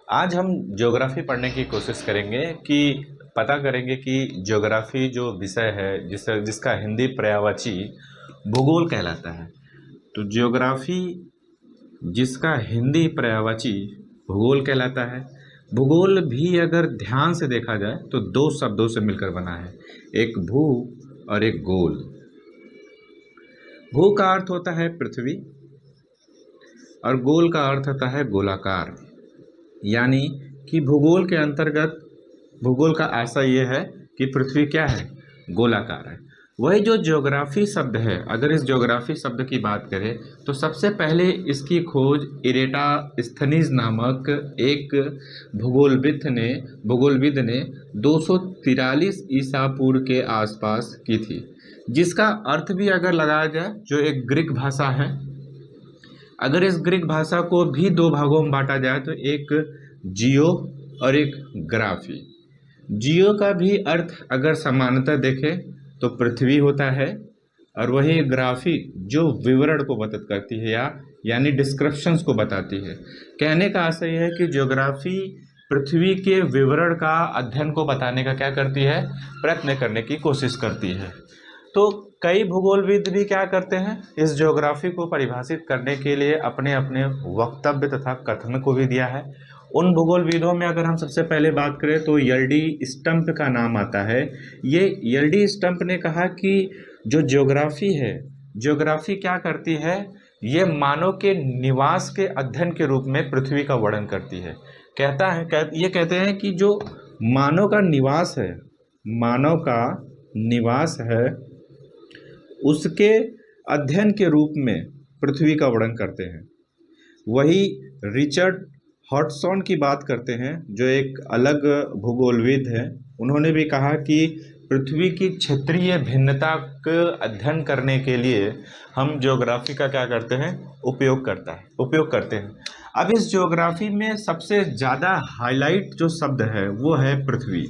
आज हम ज्योग्राफी पढ़ने की कोशिश करेंगे कि पता करेंगे कि ज्योग्राफी जो विषय है जिसका हिंदी पर्यायवाची भूगोल कहलाता है। तो ज्योग्राफी जिसका हिंदी पर्यायवाची भूगोल कहलाता है। भूगोल भी अगर ध्यान से देखा जाए तो दो शब्दों से मिलकर बना है, एक भू और एक गोल। भू का अर्थ होता है पृथ्वी और गोल का अर्थ होता है गोलाकार। यानी कि भूगोल के अंतर्गत भूगोल का आशय ये है कि पृथ्वी क्या है, गोलाकार है। वही जो ज्योग्राफी शब्द है, अगर इस ज्योग्राफी शब्द की बात करें तो सबसे पहले इसकी खोज इरेटास्थनीज नामक एक भूगोलविद ने 243 ईसा पूर्व के आसपास की थी, जिसका अर्थ भी अगर लगाया जाए जो एक ग्रीक भाषा है। अगर इस ग्रीक भाषा को भी दो भागों में बांटा जाए तो एक जियो और एक ग्राफी। जियो का भी अर्थ अगर समानता देखें तो पृथ्वी होता है, और वही ग्राफी जो विवरण को मदद करती है यानी डिस्क्रिप्शंस को बताती है। कहने का आशय यह है कि ज्योग्राफी पृथ्वी के विवरण का अध्ययन को बताने का क्या करती है, प्रयत्न करने की कोशिश करती है। तो कई भूगोलविद भी क्या करते हैं, इस ज्योग्राफी को परिभाषित करने के लिए अपने अपने वक्तव्य तथा कथन को भी दिया है। उन भूगोलविदों में अगर हम सबसे पहले बात करें तो यल्डी स्टम्प का नाम आता है। ये यल्डी स्टम्प ने कहा कि जो ज्योग्राफी है, ज्योग्राफी क्या करती है, ये मानव के निवास के अध्ययन के रूप में पृथ्वी का वर्णन करती है। ये कहते हैं कि जो मानव का निवास है उसके अध्ययन के रूप में पृथ्वी का वर्णन करते हैं। वही रिचर्ड हॉटसन की बात करते हैं जो एक अलग भूगोलविद हैं। उन्होंने भी कहा कि पृथ्वी की क्षेत्रीय भिन्नता का अध्ययन करने के लिए हम ज्योग्राफी का क्या करते हैं, उपयोग करते हैं। अब इस ज्योग्राफी में सबसे ज़्यादा हाईलाइट जो शब्द है वो है पृथ्वी।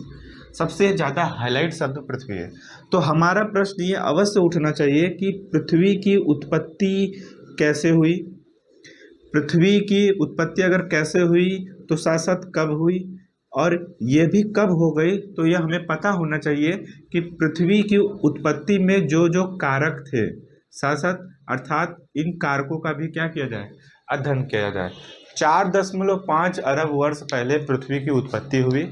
सबसे ज़्यादा हाईलाइट शब्द पृथ्वी है। तो हमारा प्रश्न ये अवश्य उठना चाहिए कि पृथ्वी की उत्पत्ति कैसे हुई। पृथ्वी की उत्पत्ति अगर कैसे हुई तो साथ साथ कब हुई, और ये भी कब हो गई, तो यह हमें पता होना चाहिए कि पृथ्वी की उत्पत्ति में जो जो कारक थे, साथ साथ अर्थात इन कारकों का भी क्या किया जाए, अध्ययन किया जाए। 4.5 अरब वर्ष पहले पृथ्वी की उत्पत्ति हुई।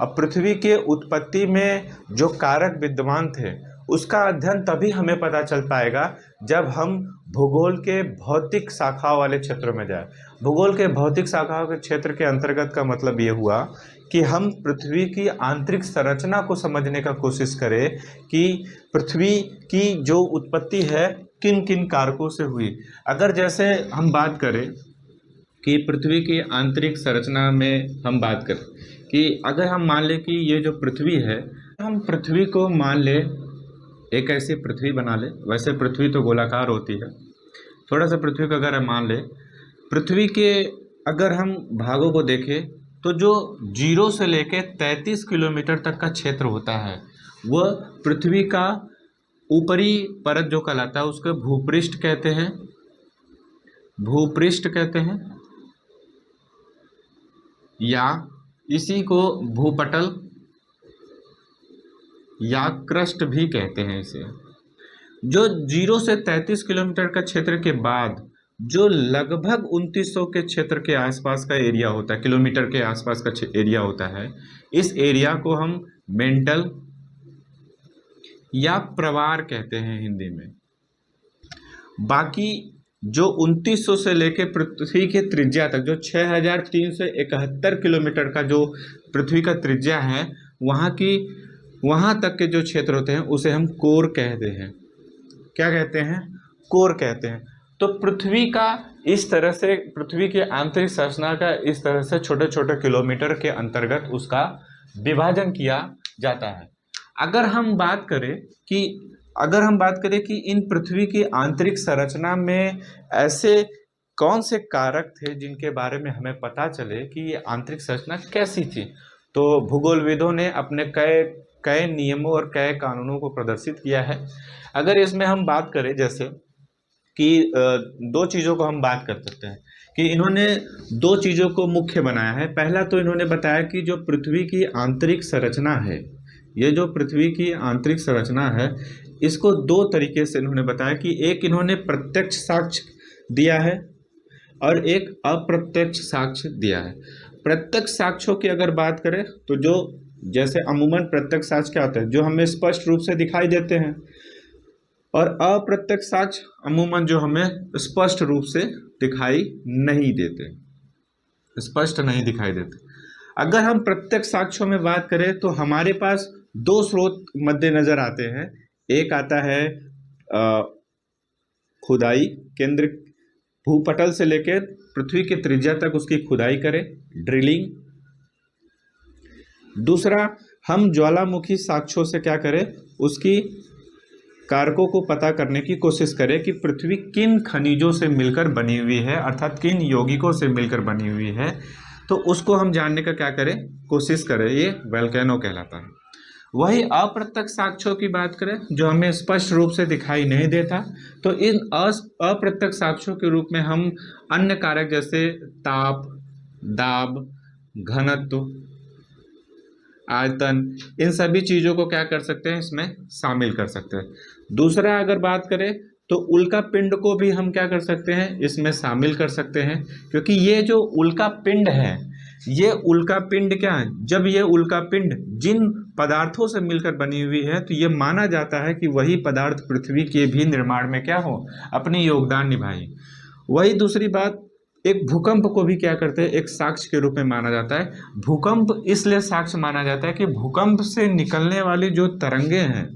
अब पृथ्वी के उत्पत्ति में जो कारक विद्यमान थे उसका अध्ययन तभी हमें पता चल पाएगा जब हम भूगोल के भौतिक शाखाओं वाले क्षेत्रों में जाए। भूगोल के भौतिक शाखाओं के क्षेत्र के अंतर्गत का मतलब ये हुआ कि हम पृथ्वी की आंतरिक संरचना को समझने का कोशिश करें कि पृथ्वी की जो उत्पत्ति है किन किन कारकों से हुई। अगर जैसे हम बात करें कि पृथ्वी की आंतरिक संरचना में हम बात करें कि अगर हम मान लें कि ये जो पृथ्वी है, हम पृथ्वी को मान ले, एक ऐसी पृथ्वी बना ले। वैसे पृथ्वी तो गोलाकार होती है। थोड़ा सा पृथ्वी को अगर हम मान ले, पृथ्वी के अगर हम भागों को देखें तो जो 0 से लेकर 33 किलोमीटर तक का क्षेत्र होता है वह पृथ्वी का ऊपरी परत जो कहलाता है उसको भूपृष्ठ कहते हैं या इसी को भूपटल या क्रस्ट भी कहते हैं इसे। जो 0 से 33 किलोमीटर का क्षेत्र के बाद जो लगभग 2900 के क्षेत्र के आसपास का एरिया होता है, किलोमीटर के आसपास का एरिया होता है, इस एरिया को हम मेंटल या प्रवार कहते हैं हिंदी में। बाकी जो 2900 से लेकर पृथ्वी के त्रिज्या तक जो 6371 किलोमीटर का जो पृथ्वी का त्रिज्या है, वहाँ तक के जो क्षेत्र होते हैं उसे हम कोर कहते हैं। क्या कहते हैं? कोर कहते हैं। तो पृथ्वी का इस तरह से, पृथ्वी की आंतरिक संरचना का इस तरह से छोटे छोटे किलोमीटर के अंतर्गत उसका विभाजन किया जाता है। अगर हम बात करें कि इन पृथ्वी की आंतरिक संरचना में ऐसे कौन से कारक थे जिनके बारे में हमें पता चले कि ये आंतरिक संरचना कैसी थी, तो भूगोलविदों ने अपने कई नियमों और कई कानूनों को प्रदर्शित किया है। अगर इसमें हम बात करें जैसे कि दो चीज़ों को हम बात कर सकते हैं कि इन्होंने दो चीज़ों को मुख्य बनाया है। पहला तो इन्होंने बताया कि जो पृथ्वी की आंतरिक संरचना है, ये जो पृथ्वी की आंतरिक संरचना है, इसको दो तरीके से इन्होंने बताया कि एक इन्होंने प्रत्यक्ष साक्ष्य दिया है और एक अप्रत्यक्ष साक्ष्य दिया है। प्रत्यक्ष साक्ष्यों की अगर बात करें तो जो जैसे अमूमन प्रत्यक्ष साक्ष्य क्या होता है, जो हमें स्पष्ट रूप से दिखाई देते हैं, और अप्रत्यक्ष साक्ष्य अमूमन जो हमें स्पष्ट रूप से दिखाई नहीं देते, स्पष्ट नहीं दिखाई देते। अगर हम प्रत्यक्ष साक्ष्यों में बात करें तो हमारे पास दो स्रोत मद्देनजर आते हैं। एक आता है खुदाई, केंद्र भूपटल से लेकर पृथ्वी के त्रिज्या तक उसकी खुदाई करें, ड्रिलिंग। दूसरा, हम ज्वालामुखी साक्ष्यों से क्या करें, उसकी कारकों को पता करने की कोशिश करें कि पृथ्वी किन खनिजों से मिलकर बनी हुई है, अर्थात किन यौगिकों से मिलकर बनी हुई है, तो उसको हम जानने का क्या करें, कोशिश करें। ये वोल्केनो कहलाता है। वही अप्रत्यक्ष साक्ष्यों की बात करें जो हमें स्पष्ट रूप से दिखाई नहीं देता, तो इन अप्रत्यक्ष साक्ष्यों के रूप में हम अन्य कारक जैसे ताप, दाब, घनत्व, आयतन, इन सभी चीज़ों को क्या कर सकते हैं, इसमें शामिल कर सकते हैं। दूसरा अगर बात करें तो उल्का पिंड को भी हम क्या कर सकते हैं, इसमें शामिल कर सकते हैं, क्योंकि ये जो उल्का पिंड है, ये उल्का पिंड क्या है, जब ये उल्का पिंड जिन पदार्थों से मिलकर बनी हुई है तो ये माना जाता है कि वही पदार्थ पृथ्वी के भी निर्माण में क्या हो, अपनी योगदान निभाई। वही दूसरी बात, एक भूकंप को भी क्या करते हैं, एक साक्ष्य के रूप में माना जाता है। भूकंप इसलिए साक्ष्य माना जाता है कि भूकंप से निकलने वाली जो तरंगे हैं,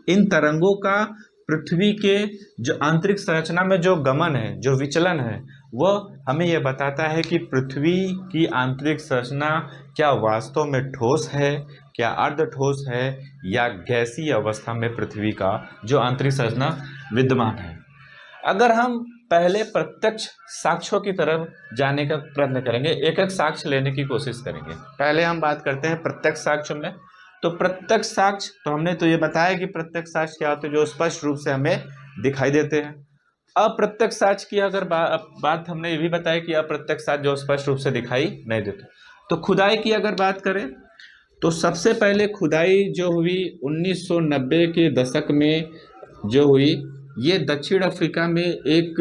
इन तरंगों का पृथ्वी के जो आंतरिक संरचना में जो गमन है, जो विचलन है, वह हमें यह बताता है कि पृथ्वी की आंतरिक संरचना क्या वास्तव में ठोस है, क्या अर्ध ठोस है, या गैसीय अवस्था में पृथ्वी का जो आंतरिक संरचना विद्यमान है। अगर हम पहले प्रत्यक्ष साक्ष्यों की तरफ जाने का प्रयत्न करेंगे, एक एक साक्ष्य लेने की कोशिश करेंगे। पहले हम बात करते हैं प्रत्यक्ष साक्ष्य में। तो प्रत्यक्ष साक्ष्य, तो हमने तो ये बताया कि प्रत्यक्ष साक्ष्य क्या होते हैं, जो स्पष्ट रूप से हमें दिखाई देते हैं। अप्रत्यक्ष साक्ष्य की अगर बात हमने ये भी बताया कि अप्रत्यक्ष साक्ष्य जो स्पष्ट रूप से दिखाई नहीं देते। तो खुदाई की अगर बात करें तो सबसे पहले खुदाई जो हुई 1990 के दशक में जो हुई, ये दक्षिण अफ्रीका में एक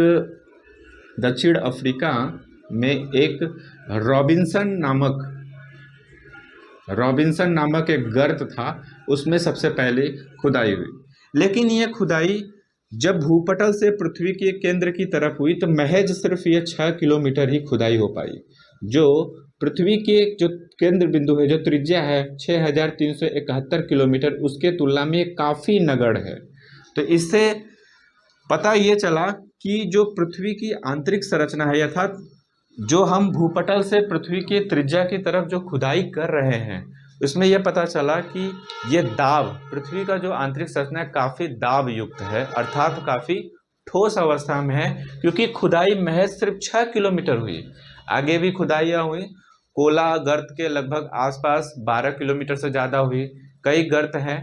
रॉबिन्सन नामक एक गर्त था, उसमें सबसे पहले खुदाई हुई। लेकिन ये खुदाई जब भूपटल से पृथ्वी के केंद्र की तरफ हुई तो महज सिर्फ ये 6 किलोमीटर ही खुदाई हो पाई, जो पृथ्वी के जो केंद्र बिंदु है, जो त्रिज्या है 6371 किलोमीटर, उसके तुलना में काफ़ी नगण्य है। तो इससे पता ये चला कि जो पृथ्वी की आंतरिक संरचना है, अर्थात जो हम भूपटल से पृथ्वी की त्रिज्या की तरफ जो खुदाई कर रहे हैं, इसमें यह पता चला कि ये दाब, पृथ्वी का जो आंतरिक संरचना है काफ़ी दाब युक्त है, अर्थात काफ़ी ठोस अवस्था में है, क्योंकि खुदाई महज सिर्फ 6 किलोमीटर हुई। आगे भी खुदाइयाँ हुई, कोला गर्त के लगभग आसपास 12 किलोमीटर से ज़्यादा हुई। कई गर्त हैं,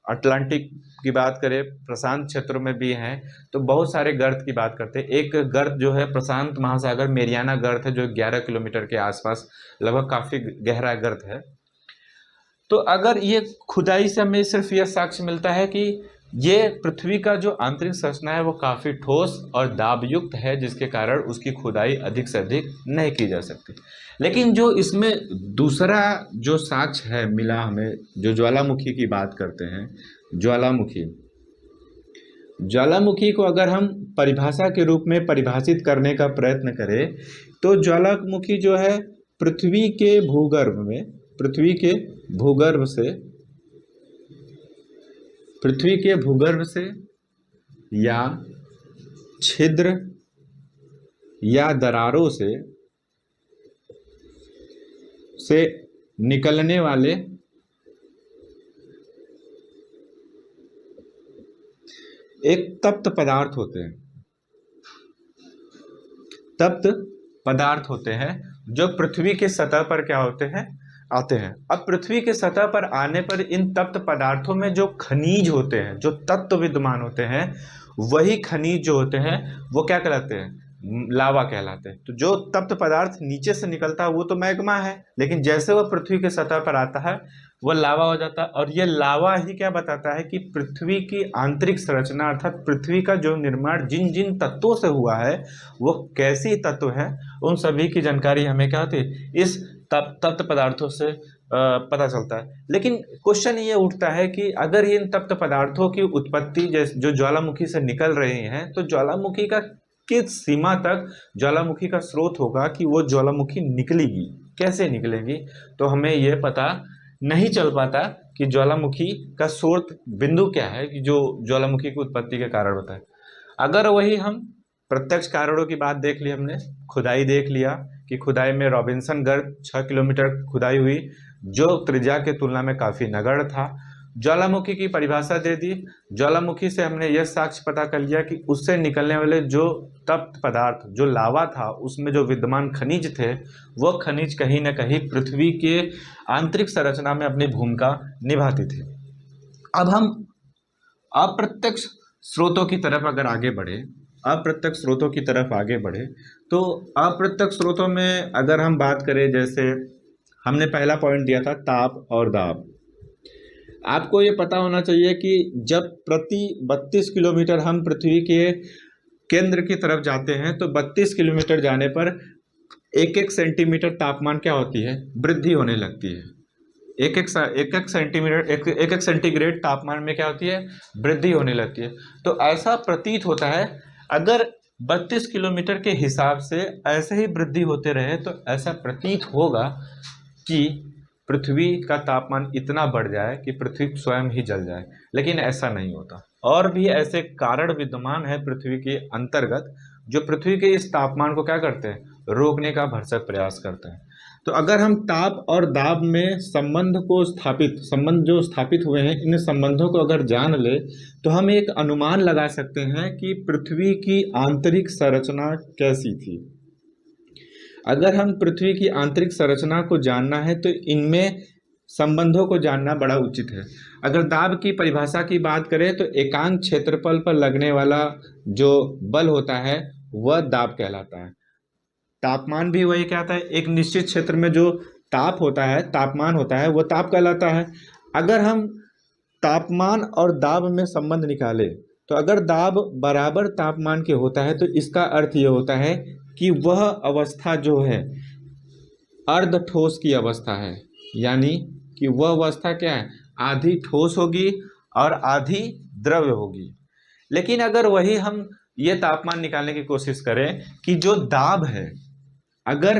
अटलांटिक की बात करें, प्रशांत क्षेत्रों में भी हैं, तो बहुत सारे गर्त की बात करते हैं। एक गर्त जो है प्रशांत महासागर मेरियाना गर्त है, जो 11 किलोमीटर के आसपास लगभग काफ़ी गहरा गर्त है। तो अगर ये खुदाई से हमें सिर्फ यह साक्ष्य मिलता है कि ये पृथ्वी का जो आंतरिक संरचना है वो काफ़ी ठोस और दाबयुक्त है, जिसके कारण उसकी खुदाई अधिक से अधिक नहीं की जा सकती। लेकिन जो इसमें दूसरा जो साक्ष्य है मिला हमें, जो ज्वालामुखी की बात करते हैं, ज्वालामुखी को अगर हम परिभाषा के रूप में परिभाषित करने का प्रयत्न करें तो ज्वालामुखी जो है पृथ्वी के भूगर्भ से या छिद्र या दरारों से निकलने वाले एक तप्त पदार्थ होते हैं जो पृथ्वी के सतह पर क्या आते हैं। अब पृथ्वी के सतह पर आने पर इन तप्त पदार्थों में जो खनिज होते हैं, जो तत्व विद्यमान होते हैं, वही खनिज जो होते हैं वो क्या कहलाते हैं, लावा कहलाते हैं। तो जो तप्त पदार्थ नीचे से निकलता है वो तो मैग्मा है, लेकिन जैसे वह पृथ्वी के सतह पर आता है वह लावा हो जाता है। और ये लावा ही क्या बताता है कि पृथ्वी की आंतरिक संरचना अर्थात पृथ्वी का जो निर्माण जिन जिन तत्वों से हुआ है वो कैसी तत्व है, उन सभी की जानकारी हमें क्या होती है, इस तप्त पदार्थों से पता चलता है। लेकिन क्वेश्चन ये उठता है कि अगर इन तप्त पदार्थों की उत्पत्ति जो ज्वालामुखी से निकल रही है, तो ज्वालामुखी का किस सीमा तक ज्वालामुखी का स्रोत होगा कि वो ज्वालामुखी निकलेगी, कैसे निकलेगी, तो हमें ये पता नहीं चल पाता कि ज्वालामुखी का स्रोत बिंदु क्या है कि जो ज्वालामुखी की उत्पत्ति के कारण होता है। अगर वही हम प्रत्यक्ष कारणों की बात देख ली, हमने खुदाई देख लिया कि खुदाई में रॉबिन्सन गर्त 6 किलोमीटर खुदाई हुई, जो त्रिज्या के तुलना में काफी नगण्य था। ज्वालामुखी की परिभाषा दे दी, ज्वालामुखी से हमने यह साक्ष्य पता कर लिया कि उससे निकलने वाले जो तप्त पदार्थ, जो लावा था, उसमें जो विद्यमान खनिज थे, वह खनिज कहीं न कहीं पृथ्वी के आंतरिक संरचना में अपनी भूमिका निभाती थी। अब हम अप्रत्यक्ष स्रोतों की तरफ अगर आगे बढ़े, अप्रत्यक्ष स्रोतों की तरफ आगे बढ़े, तो अप्रत्यक्ष स्रोतों में अगर हम बात करें, जैसे हमने पहला पॉइंट दिया था ताप और दाब। आपको ये पता होना चाहिए कि जब प्रति 32 किलोमीटर हम पृथ्वी के केंद्र की तरफ जाते हैं, तो 32 किलोमीटर जाने पर 1-1 सेंटीमीटर तापमान क्या होती है, वृद्धि होने लगती है। 1-1 सेंटीमीटर 1-1 सेंटीग्रेड तापमान में क्या होती है, वृद्धि होने लगती है। तो ऐसा प्रतीत होता है अगर 32 किलोमीटर के हिसाब से ऐसे ही वृद्धि होते रहे, तो ऐसा प्रतीत होगा कि पृथ्वी का तापमान इतना बढ़ जाए कि पृथ्वी स्वयं ही जल जाए, लेकिन ऐसा नहीं होता। और भी ऐसे कारण विद्यमान है पृथ्वी के अंतर्गत जो पृथ्वी के इस तापमान को क्या करते हैं, रोकने का भरसक प्रयास करते हैं। तो अगर हम ताप और दाब में संबंध जो स्थापित हुए हैं, इन संबंधों को अगर जान ले, तो हम एक अनुमान लगा सकते हैं कि पृथ्वी की आंतरिक संरचना कैसी थी। अगर हम पृथ्वी की आंतरिक संरचना को जानना है तो इनमें संबंधों को जानना बड़ा उचित है। अगर दाब की परिभाषा की बात करें तो एकांक क्षेत्रफल पर लगने वाला जो बल होता है वह दाब कहलाता है। तापमान भी वही कहता है, एक निश्चित क्षेत्र में जो ताप होता है, तापमान होता है, वह ताप कहलाता है। अगर हम तापमान और दाब में संबंध निकालें, तो अगर दाब बराबर तापमान के होता है तो इसका अर्थ ये होता है कि वह अवस्था जो है अर्ध ठोस की अवस्था है, यानी कि वह अवस्था क्या है, आधी ठोस होगी और आधी द्रव्य होगी। लेकिन अगर वही हम ये तापमान निकालने की कोशिश करें कि जो दाब है अगर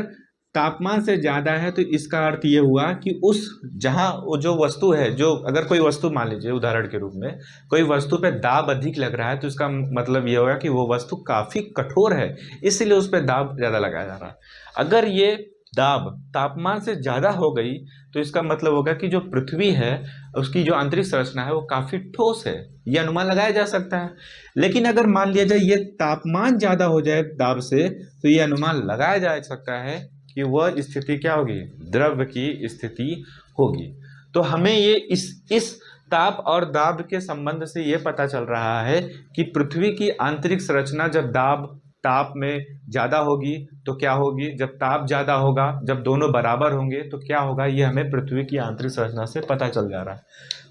तापमान से ज़्यादा है, तो इसका अर्थ ये हुआ कि उस जहाँ वो जो वस्तु है, जो अगर कोई वस्तु मान लीजिए उदाहरण के रूप में कोई वस्तु पे दाब अधिक लग रहा है, तो इसका मतलब ये होगा कि वो वस्तु काफ़ी कठोर है, इसलिए उस पर दाब ज़्यादा लगाया जा रहा है। अगर ये दाब तापमान से ज़्यादा हो गई तो इसका मतलब होगा कि जो पृथ्वी है उसकी जो आंतरिक संरचना है वो काफ़ी ठोस है, ये अनुमान लगाया जा सकता है। लेकिन अगर मान लिया जाए ये तापमान ज़्यादा हो जाए दाब से, तो ये अनुमान लगाया जा सकता है कि वह स्थिति क्या होगी, द्रव्य की स्थिति होगी। तो हमें ये इस ताप और दाब के संबंध से ये पता चल रहा है कि पृथ्वी की आंतरिक संरचना जब दाब ताप में ज़्यादा होगी तो क्या होगी, जब ताप ज़्यादा होगा, जब दोनों बराबर होंगे तो क्या होगा, ये हमें पृथ्वी की आंतरिक संरचना से पता चल जा रहा है।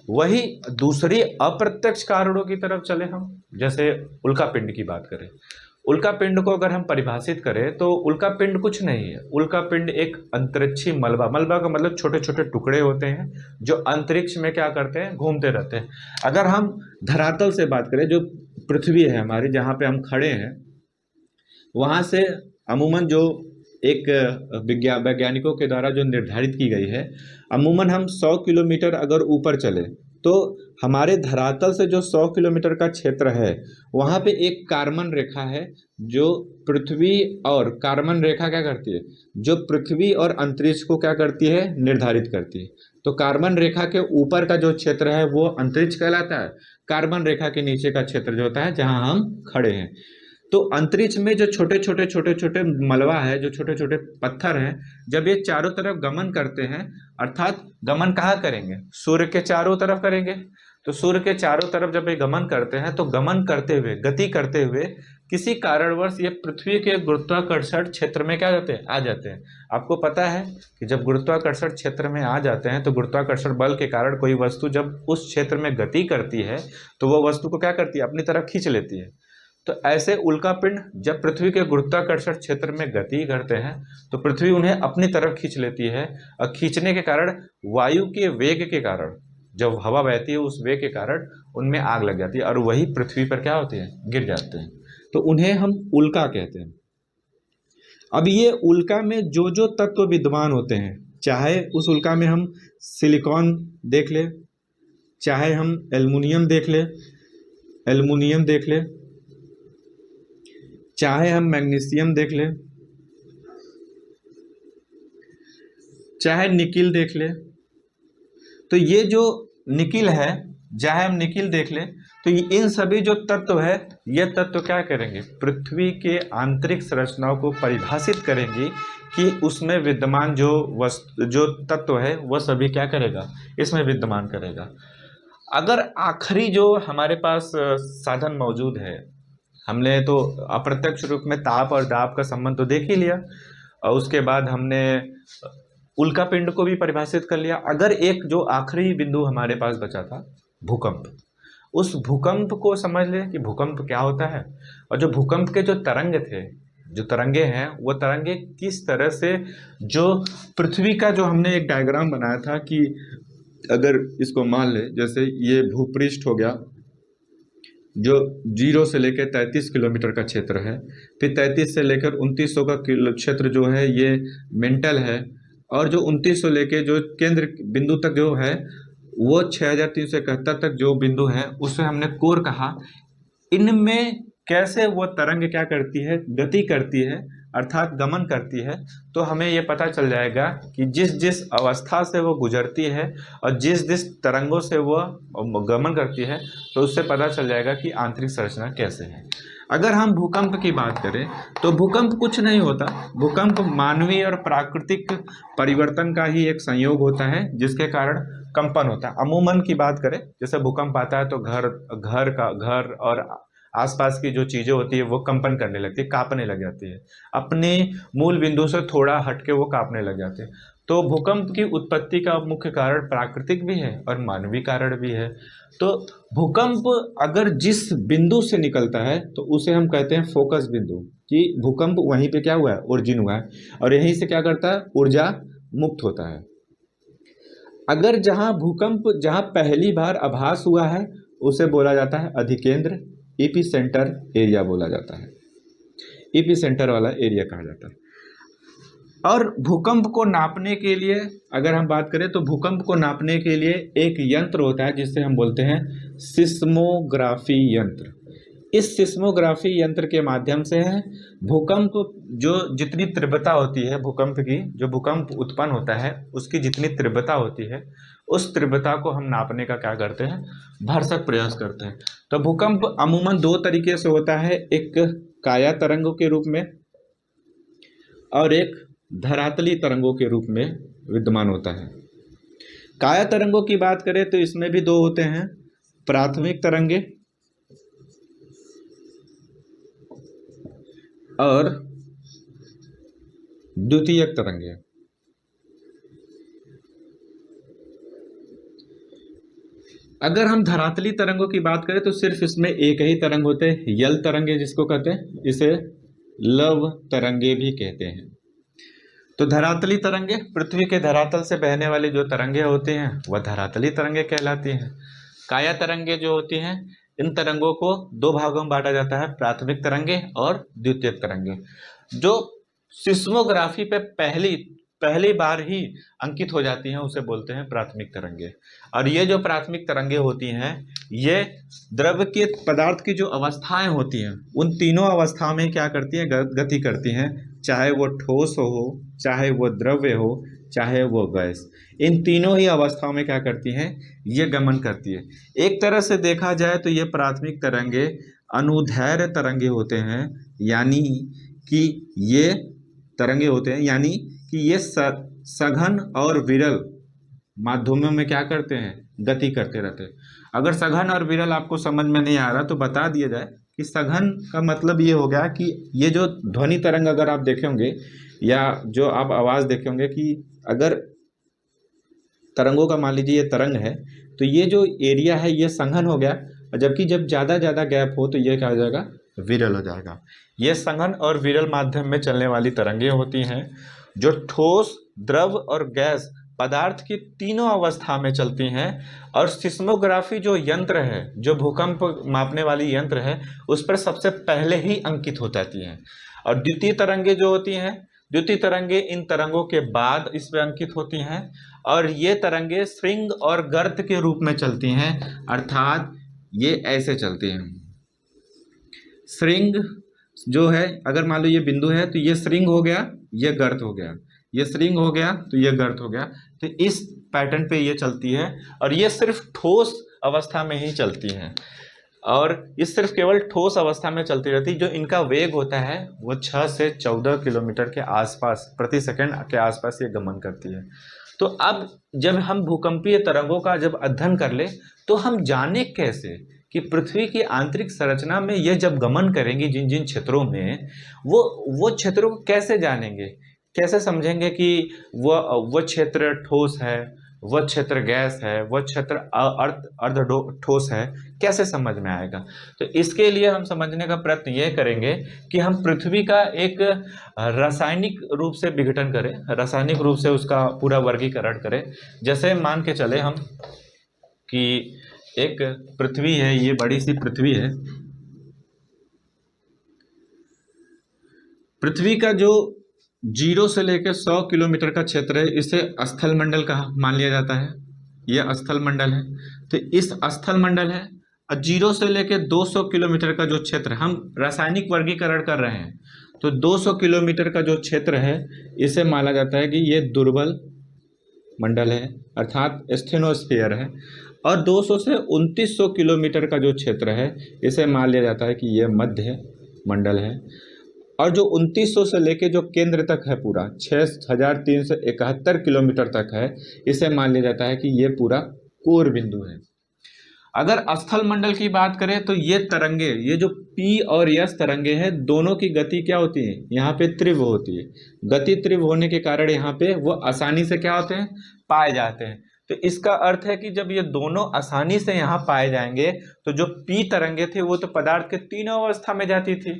वही दूसरी अप्रत्यक्ष कारणों की तरफ चले हम, जैसे उल्का पिंड की बात करें। उल्का पिंड को अगर हम परिभाषित करें तो उल्का पिंड कुछ नहीं है, उल्का पिंड एक अंतरिक्षी मलबा का मतलब छोटे छोटे टुकड़े होते हैं जो अंतरिक्ष में क्या करते हैं, घूमते रहते हैं। अगर हम धरातल से बात करें, जो पृथ्वी है हमारी जहाँ पे हम खड़े हैं, वहाँ से अमूमन जो एक वैज्ञानिकों के द्वारा जो निर्धारित की गई है, अमूमन हम 100 किलोमीटर अगर ऊपर चले तो हमारे धरातल से जो 100 किलोमीटर का क्षेत्र है वहाँ पे एक कार्बन रेखा है जो पृथ्वी और कार्बन रेखा क्या करती है, जो पृथ्वी और अंतरिक्ष को क्या करती है, निर्धारित करती है। तो कार्बन रेखा के ऊपर का जो क्षेत्र है वो अंतरिक्ष कहलाता है, कार्बन रेखा के नीचे का क्षेत्र जो होता है जहाँ हम खड़े हैं। तो अंतरिक्ष में जो छोटे छोटे मलबा है, जो छोटे छोटे पत्थर हैं, जब ये चारों तरफ गमन करते हैं, अर्थात गमन कहाँ करेंगे, सूर्य के चारों तरफ करेंगे। तो सूर्य के चारों तरफ जब ये गमन करते हैं तो गमन करते हुए, गति करते हुए किसी कारणवश ये पृथ्वी के गुरुत्वाकर्षण क्षेत्र में क्या जाते हैं, आ जाते हैं। आपको पता है कि जब गुरुत्वाकर्षण क्षेत्र में आ जाते हैं तो गुरुत्वाकर्षण बल के कारण कोई वस्तु जब उस क्षेत्र में गति करती है तो वह वस्तु को क्या करती है, अपनी तरफ खींच लेती है। तो ऐसे उल्कापिंड जब पृथ्वी के गुरुत्वाकर्षण क्षेत्र में गति करते हैं तो पृथ्वी उन्हें अपनी तरफ खींच लेती है, और खींचने के कारण वायु के वेग के कारण, जब हवा बहती है उस वेग के कारण उनमें आग लग जाती है और वही पृथ्वी पर क्या होते हैं, गिर जाते हैं। तो उन्हें हम उल्का कहते हैं। अब ये उल्का में जो जो तत्व विद्यमान होते हैं, चाहे उस उल्का में हम सिलिकॉन देख ले, चाहे हम एल्युमिनियम देख ले, चाहे हम मैग्नीशियम देख ले, चाहे निकिल देख ले, तो ये जो निकिल है, चाहे हम निकिल देख ले, तो इन सभी जो तत्व है, ये तत्व क्या करेंगे, पृथ्वी के आंतरिक संरचनाओं को परिभाषित करेंगे कि उसमें विद्यमान जो तत्व है वह सभी क्या करेगा, इसमें विद्यमान करेगा। अगर आखिरी जो हमारे पास साधन मौजूद है, हमने तो अप्रत्यक्ष रूप में ताप और दाब का संबंध तो देख ही लिया, और उसके बाद हमने उल्का पिंड को भी परिभाषित कर लिया। अगर एक जो आखिरी बिंदु हमारे पास बचा था, भूकंप, उस भूकंप को समझ ले कि भूकंप क्या होता है, और जो भूकंप के जो तरंग थे, जो तरंगे हैं, वो तरंगे किस तरह से जो पृथ्वी का जो हमने एक डायग्राम बनाया था कि अगर इसको मान ले, जैसे ये भूपृष्ठ हो गया जो 0 से लेकर 33 किलोमीटर का क्षेत्र है, फिर 33 से लेकर 2900 का क्षेत्र जो है ये मेंटल है, और जो 2900 लेके जो केंद्र बिंदु तक जो है वो 6371 तक जो बिंदु है उसे हमने कोर कहा। इनमें कैसे वो तरंग क्या करती है, गति करती है, अर्थात गमन करती है, तो हमें ये पता चल जाएगा कि जिस जिस अवस्था से वो गुजरती है और जिस जिस तरंगों से वो गमन करती है, तो उससे पता चल जाएगा कि आंतरिक संरचना कैसे है। अगर हम भूकंप की बात करें तो भूकंप कुछ नहीं होता, भूकंप मानवीय और प्राकृतिक परिवर्तन का ही एक संयोग होता है जिसके कारण कंपन होता है। अमूमन की बात करें, जैसे भूकंप आता है तो घर और आसपास की जो चीज़ें होती है वो कंपन करने लगती है, कांपने लग जाती है, अपने मूल बिंदु से थोड़ा हटके वो कांपने लग जाते हैं। तो भूकंप की उत्पत्ति का मुख्य कारण प्राकृतिक भी है और मानवीय कारण भी है। तो भूकंप अगर जिस बिंदु से निकलता है तो उसे हम कहते हैं फोकस बिंदु, कि भूकंप वहीं पे क्या हुआ है, ओरिजिन हुआ है, और यहीं से क्या करता है, ऊर्जा मुक्त होता है। अगर जहाँ पहली बार आभास हुआ है उसे बोला जाता है अधिकेंद्र, एपी सेंटर एरिया बोला जाता है, एपी सेंटर वाला एरिया कहा जाता है। और भूकंप को नापने के लिए अगर हम बात करें तो भूकंप को नापने के लिए एक यंत्र होता है जिससे हम बोलते हैं सिस्मोग्राफी यंत्र। इस सिस्मोग्राफी यंत्र के माध्यम से भूकंप जो जितनी तीव्रता होती है, भूकंप की जो भूकंप उत्पन्न होता है उसकी जितनी तीव्रता होती है, उस तीव्रता को हम नापने का क्या करते हैं, भरसक प्रयास करते हैं। तो भूकंप अमूमन 2 तरीके से होता है, एक काया तरंगों के रूप में और एक धरातली तरंगों के रूप में विद्यमान होता है। काया तरंगों की बात करें तो इसमें भी 2 होते हैं, प्राथमिक तरंगे और द्वितीयक तरंगे। अगर हम धरातली तरंगों की बात करें तो सिर्फ इसमें एक ही तरंग होते हैं, यल तरंगे जिसको कहते हैं, इसे लव तरंगे भी कहते हैं। तो धरातली तरंगे, पृथ्वी के धरातल से बहने वाली जो तरंगे होती हैं वह धरातली तरंगे कहलाती हैं। काया तरंगे जो होती हैं, इन तरंगों को 2 भागों में बांटा जाता है, प्राथमिक तरंगे और द्वितीयक तरंगे। जो सिस्मोग्राफी पे पहली बार ही अंकित हो जाती हैं उसे बोलते हैं प्राथमिक तरंगे। और ये जो प्राथमिक तरंगे होती हैं ये द्रव के पदार्थ की जो अवस्थाएं होती हैं उन तीनों अवस्थाओं में क्या करती हैं, गति करती हैं, चाहे वो ठोस हो, चाहे वो द्रव्य हो, चाहे वो गैस, इन तीनों ही अवस्थाओं में क्या करती हैं, ये गमन करती है। एक तरह से देखा जाए तो ये प्राथमिक तरंगे अनुदैर्घ्य तरंगे होते हैं, यानी कि ये तरंगे होते हैं यानी कि ये सघन और विरल माध्यमों में क्या करते हैं, गति करते रहते हैं। अगर सघन और विरल आपको समझ में नहीं आ रहा तो बता दिया जाए कि सघन का मतलब ये हो गया कि ये जो ध्वनि तरंग अगर आप देखे होंगे या जो आप आवाज़ देखे होंगे कि अगर तरंगों का मान लीजिए ये तरंग है तो ये जो एरिया है ये संघन हो गया, जबकि जब ज़्यादा ज़्यादा गैप हो तो ये क्या हो जाएगा, विरल हो जाएगा। ये संघन और विरल माध्यम में चलने वाली तरंगें होती हैं जो ठोस, द्रव और गैस पदार्थ की तीनों अवस्था में चलती हैं। और सिस्मोग्राफी जो यंत्र है, जो भूकंप मापने वाली यंत्र है, उस पर सबसे पहले ही अंकित हो जाती हैं। और द्वितीय तरंगे जो होती हैं, द्वितीय तरंगे इन तरंगों के बाद इस पर अंकित होती हैं। और ये तरंगे श्रृंग और गर्त के रूप में चलती हैं, अर्थात ये ऐसे चलती हैं। श्रृंग जो है, अगर मान लो ये बिंदु है तो ये श्रृंग हो गया, ये गर्त हो गया, ये श्रृंग हो गया तो ये गर्त हो गया। तो इस पैटर्न पे ये चलती है और ये सिर्फ ठोस अवस्था में ही चलती हैं। और ये सिर्फ केवल ठोस अवस्था में चलती रहती। जो इनका वेग होता है वो 6 से 14 किलोमीटर के आसपास प्रति सेकंड के आसपास ये गमन करती है। तो अब जब हम भूकंपीय तरंगों का जब अध्ययन कर ले तो हम जाने कैसे कि पृथ्वी की आंतरिक संरचना में ये जब गमन करेंगी जिन जिन क्षेत्रों में, वो क्षेत्रों को कैसे जानेंगे, कैसे समझेंगे कि वो क्षेत्र ठोस है, वह क्षेत्र गैस है, वह क्षेत्र अर्ध ठोस है, कैसे समझ में आएगा। तो इसके लिए हम समझने का प्रयत्न यह करेंगे कि हम पृथ्वी का एक रासायनिक रूप से विघटन करें, रासायनिक रूप से उसका पूरा वर्गीकरण करें। जैसे मान के चले हम कि एक पृथ्वी है, ये बड़ी सी पृथ्वी है। पृथ्वी का जो 0 से लेकर 100 किलोमीटर का क्षेत्र है इसे स्थल मंडल का मान लिया जाता है। यह स्थल मंडल है। तो इस स्थल मंडल है और 0 से लेकर 200 किलोमीटर का जो क्षेत्र, हम रासायनिक वर्गीकरण कर रहे हैं, तो 200 किलोमीटर का जो क्षेत्र है इसे माना जाता है कि ये दुर्बल मंडल है, अर्थात स्टेनोस्फीयर है। और 200 से 2900 किलोमीटर का जो क्षेत्र है इसे मान लिया जाता है कि यह मध्य मंडल है। और जो 2900 से लेके जो केंद्र तक है पूरा 6371 किलोमीटर तक है, इसे मान लिया जाता है कि ये पूरा कोर बिंदु है। अगर स्थल मंडल की बात करें तो ये तरंगे, ये जो P और S तरंगे हैं, दोनों की गति क्या होती है, यहाँ पे तीव्र होती है। गति तीव्र होने के कारण यहाँ पे वो आसानी से क्या होते हैं, पाए जाते हैं। तो इसका अर्थ है कि जब ये दोनों आसानी से यहाँ पाए जाएंगे तो जो P तरंगे थे वो तो पदार्थ के तीनों अवस्था में जाती थी,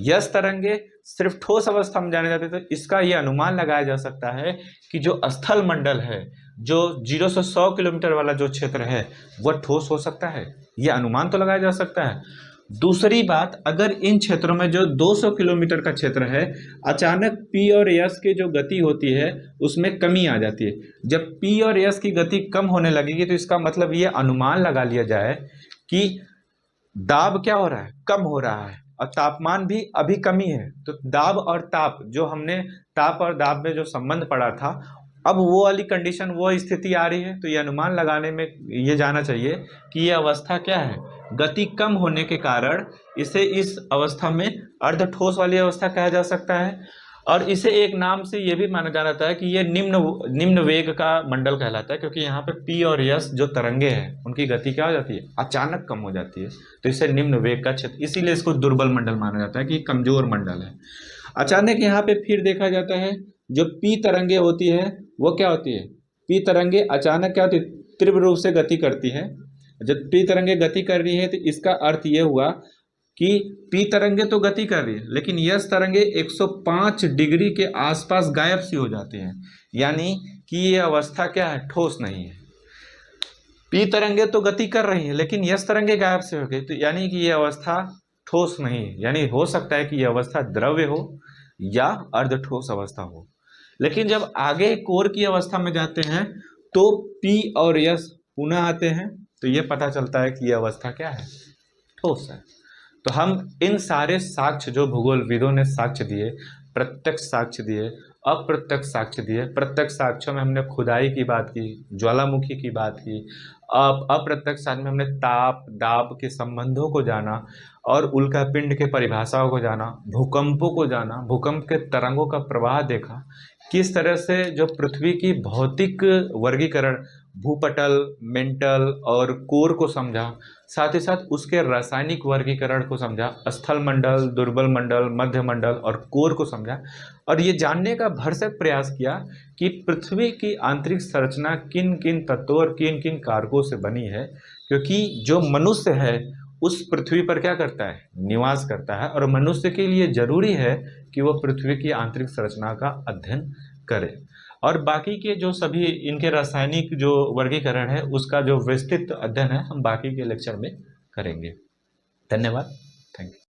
S तरंगे सिर्फ ठोस अवस्था में जाने जाते थे। तो इसका ये अनुमान लगाया जा सकता है कि जो स्थल मंडल है, जो 0 से 100 किलोमीटर वाला जो क्षेत्र है वह ठोस हो सकता है, यह अनुमान तो लगाया जा सकता है। दूसरी बात, अगर इन क्षेत्रों में जो 200 किलोमीटर का क्षेत्र है, अचानक P और S की जो गति होती है उसमें कमी आ जाती है। जब P और S की गति कम होने लगेगी तो इसका मतलब ये अनुमान लगा लिया जाए कि दाब क्या हो रहा है, कम हो रहा है, और तापमान भी अभी कमी है। तो दाब और ताप, जो हमने ताप और दाब में जो संबंध पढ़ा था, अब वो वाली कंडीशन, वो स्थिति आ रही है। तो ये अनुमान लगाने में ये जाना चाहिए कि ये अवस्था क्या है, गति कम होने के कारण इसे इस अवस्था में अर्ध ठोस वाली अवस्था कहा जा सकता है। और इसे एक नाम से ये भी माना जाता है कि ये निम्न वेग का मंडल कहलाता है, क्योंकि यहाँ पे P और S जो तरंगे हैं उनकी गति क्या हो जाती है, अचानक कम हो जाती है। तो इसे निम्न वेग का क्षेत्र, इसीलिए इसको दुर्बल मंडल माना जाता है कि कमजोर मंडल है। अचानक यहाँ पे फिर देखा जाता है जो P तरंगे होती है वो क्या होती है, P तरंगे अचानक क्या होती है, तीव्र रूप से गति करती है। जब P तरंगे गति कर रही है तो इसका अर्थ ये हुआ कि P तरंगे तो गति कर रही है, लेकिन S तरंगे 105 डिग्री के आसपास गायब सी हो जाती हैं, यानी कि ये अवस्था क्या है, ठोस नहीं है। P तरंगे तो गति कर रही है लेकिन S तरंगे गायब से हो गई, तो यानी कि ये अवस्था ठोस नहीं है। यानी हो सकता है कि यह अवस्था द्रव्य हो या अर्ध ठोस अवस्था हो। लेकिन जब आगे कोर की अवस्था में जाते हैं तो P और S पुनः आते हैं, तो ये पता चलता है कि यह अवस्था क्या है, ठोस है। तो हम इन सारे साक्ष्य जो भूगोलविदों ने साक्ष्य दिए, प्रत्यक्ष साक्ष्य दिए, अप्रत्यक्ष साक्ष्य दिए। प्रत्यक्ष साक्ष्यों में हमने खुदाई की बात की, ज्वालामुखी की बात की। अप्रत्यक्ष साक्ष्य में हमने ताप दाब के संबंधों को जाना और उल्कापिंड के परिभाषाओं को जाना, भूकंपों को जाना, भूकंप के तरंगों का प्रवाह देखा, किस तरह से जो पृथ्वी की भौतिक वर्गीकरण, भूपटल, मेंटल और कोर को समझा, साथ ही साथ उसके रासायनिक वर्गीकरण को समझा, स्थल मंडल, दुर्बल मंडल, मध्य मंडल और कोर को समझा, और ये जानने का भरसक प्रयास किया कि पृथ्वी की आंतरिक संरचना किन किन तत्वों और किन किन कारकों से बनी है, क्योंकि जो मनुष्य है उस पृथ्वी पर क्या करता है, निवास करता है, और मनुष्य के लिए जरूरी है कि वो पृथ्वी की आंतरिक संरचना का अध्ययन करे। और बाकी के जो सभी इनके रासायनिक जो वर्गीकरण है उसका जो विस्तृत अध्ययन है हम बाकी के लेक्चर में करेंगे। धन्यवाद। Thank you.